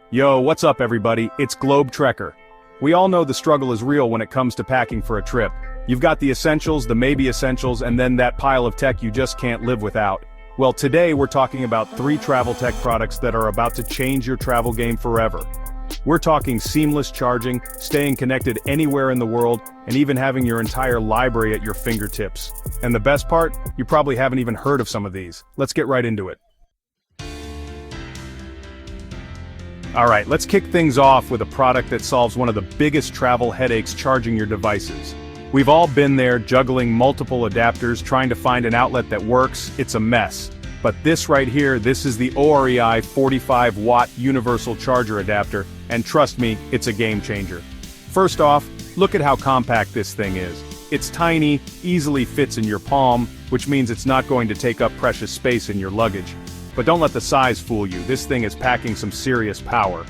Yo, what's up everybody, it's Globetrotter. We all know the struggle is real when it comes to packing for a trip. You've got the essentials, the maybe essentials, and then that pile of tech you just can't live without. Well, today we're talking about 3 travel tech products that are about to change your travel game forever. We're talking seamless charging, staying connected anywhere in the world, and even having your entire library at your fingertips. And the best part, you probably haven't even heard of some of these. Let's get right into it. Alright, let's kick things off with a product that solves one of the biggest travel headaches: charging your devices. We've all been there, juggling multiple adapters, trying to find an outlet that works. It's a mess. But this right here, this is the OREI 45-watt universal charger adapter, and trust me, it's a game changer. First off, look at how compact this thing is. It's tiny, easily fits in your palm, which means it's not going to take up precious space in your luggage. But don't let the size fool you, this thing is packing some serious power.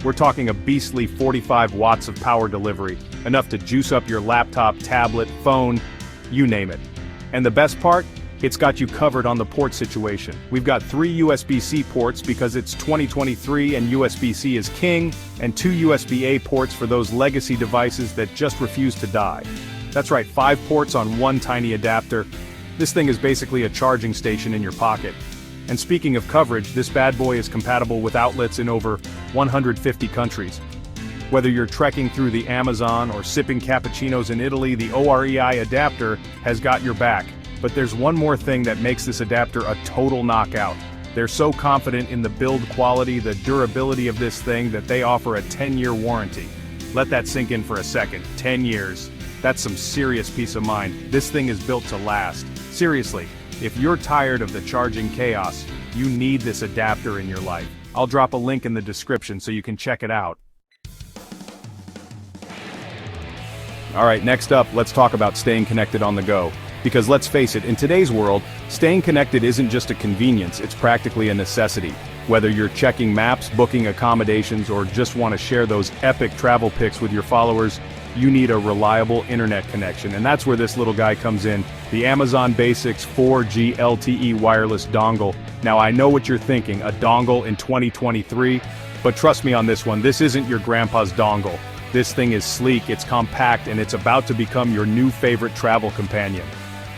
We're talking a beastly 45 watts of power delivery, enough to juice up your laptop, tablet, phone, you name it. And the best part? It's got you covered on the port situation. We've got 3 USB-C ports because it's 2023 and USB-C is king, and 2 USB-A ports for those legacy devices that just refuse to die. That's right, 5 ports on one tiny adapter. This thing is basically a charging station in your pocket. And speaking of coverage, this bad boy is compatible with outlets in over 150 countries. Whether you're trekking through the Amazon or sipping cappuccinos in Italy, the OREI adapter has got your back. But there's one more thing that makes this adapter a total knockout. They're so confident in the build quality, the durability of this thing, that they offer a 10-year warranty. Let that sink in for a second. 10 years. That's some serious peace of mind. This thing is built to last. Seriously. If you're tired of the charging chaos, you need this adapter in your life. I'll drop a link in the description so you can check it out. Alright, next up, let's talk about staying connected on the go. Because let's face it, in today's world, staying connected isn't just a convenience, it's practically a necessity. Whether you're checking maps, booking accommodations, or just want to share those epic travel pics with your followers, you need a reliable internet connection, and that's where this little guy comes in, the Amazon Basics 4G LTE wireless dongle. Now I know what you're thinking, a dongle in 2023, but trust me on this one, this isn't your grandpa's dongle. This thing is sleek, it's compact, and it's about to become your new favorite travel companion.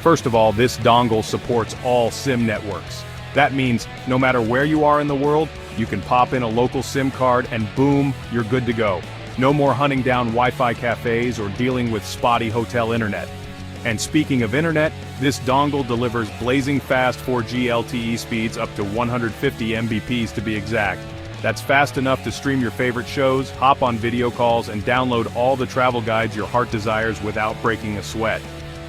First of all, this dongle supports all SIM networks. That means, no matter where you are in the world, you can pop in a local SIM card and boom, you're good to go. No more hunting down Wi-Fi cafes or dealing with spotty hotel internet. And speaking of internet, this dongle delivers blazing fast 4G LTE speeds up to 150 Mbps to be exact. That's fast enough to stream your favorite shows, hop on video calls, and download all the travel guides your heart desires without breaking a sweat.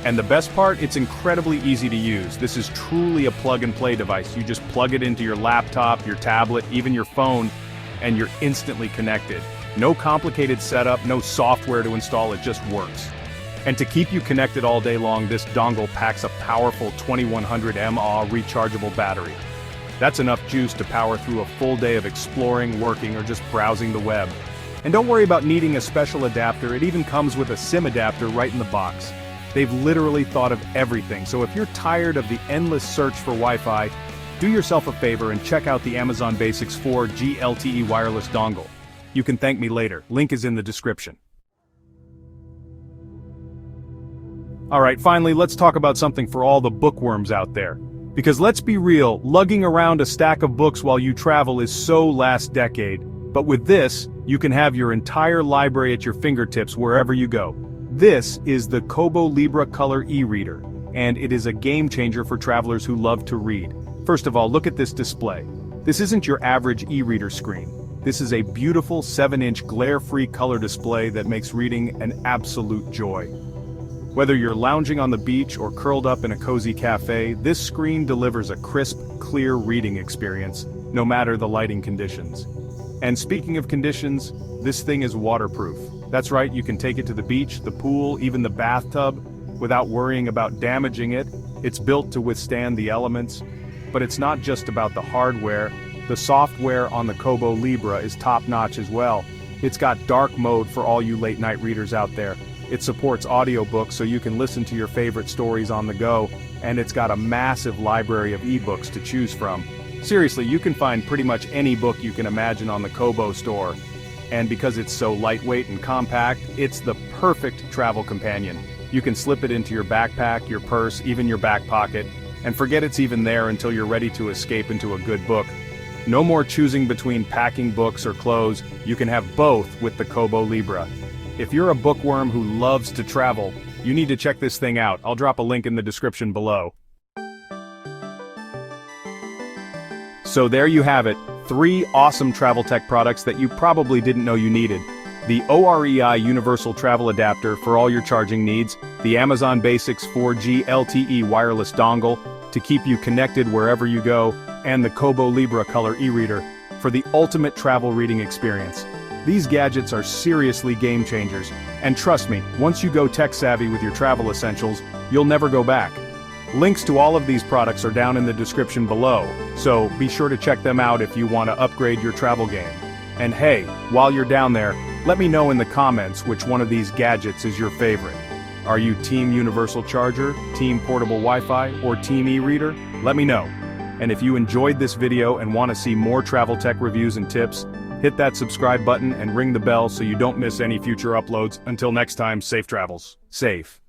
And the best part, it's incredibly easy to use. This is truly a plug-and-play device. You just plug it into your laptop, your tablet, even your phone, and you're instantly connected. No complicated setup, no software to install, it just works. And to keep you connected all day long, this dongle packs a powerful 2100 mAh rechargeable battery. That's enough juice to power through a full day of exploring, working, or just browsing the web. And don't worry about needing a special adapter, it even comes with a SIM adapter right in the box. They've literally thought of everything, so if you're tired of the endless search for Wi-Fi, do yourself a favor and check out the Amazon Basics 4G LTE wireless dongle. You can thank me later, link is in the description. Alright, finally, let's talk about something for all the bookworms out there. Because let's be real, lugging around a stack of books while you travel is so last decade. But with this, you can have your entire library at your fingertips wherever you go. This is the Cobo Libra Color e-reader, and it is a game changer for travelers who love to read. First of all, look at this display. This isn't your average e-reader screen. This is a beautiful 7-inch glare-free color display that makes reading an absolute joy. Whether you're lounging on the beach or curled up in a cozy cafe, this screen delivers a crisp, clear reading experience, no matter the lighting conditions. And speaking of conditions, this thing is waterproof. That's right, you can take it to the beach, the pool, even the bathtub, without worrying about damaging it. It's built to withstand the elements. But it's not just about the hardware. The software on the Cobo Libra is top-notch as well. It's got dark mode for all you late-night readers out there. It supports audiobooks so you can listen to your favorite stories on the go, and it's got a massive library of ebooks to choose from. Seriously, you can find pretty much any book you can imagine on the Kobo store. And because it's so lightweight and compact, it's the perfect travel companion. You can slip it into your backpack, your purse, even your back pocket, and forget it's even there until you're ready to escape into a good book. No more choosing between packing books or clothes, you can have both with the Cobo Libra. If you're a bookworm who loves to travel, you need to check this thing out. I'll drop a link in the description below. So there you have it, 3 awesome travel tech products that you probably didn't know you needed. The OREI Universal Travel Adapter for all your charging needs, the Amazon Basics 4G LTE wireless dongle to keep you connected wherever you go, and the Cobo Libra Color e-reader for the ultimate travel reading experience. These gadgets are seriously game changers, and trust me, once you go tech savvy with your travel essentials, you'll never go back. Links to all of these products are down in the description below, so be sure to check them out if you want to upgrade your travel game. And hey, while you're down there, let me know in the comments which one of these gadgets is your favorite. Are you Team Universal Charger, Team Portable Wi-Fi, or Team e-reader? Let me know. And if you enjoyed this video and want to see more travel tech reviews and tips, hit that subscribe button and ring the bell so you don't miss any future uploads. Until next time, safe travels. Safe.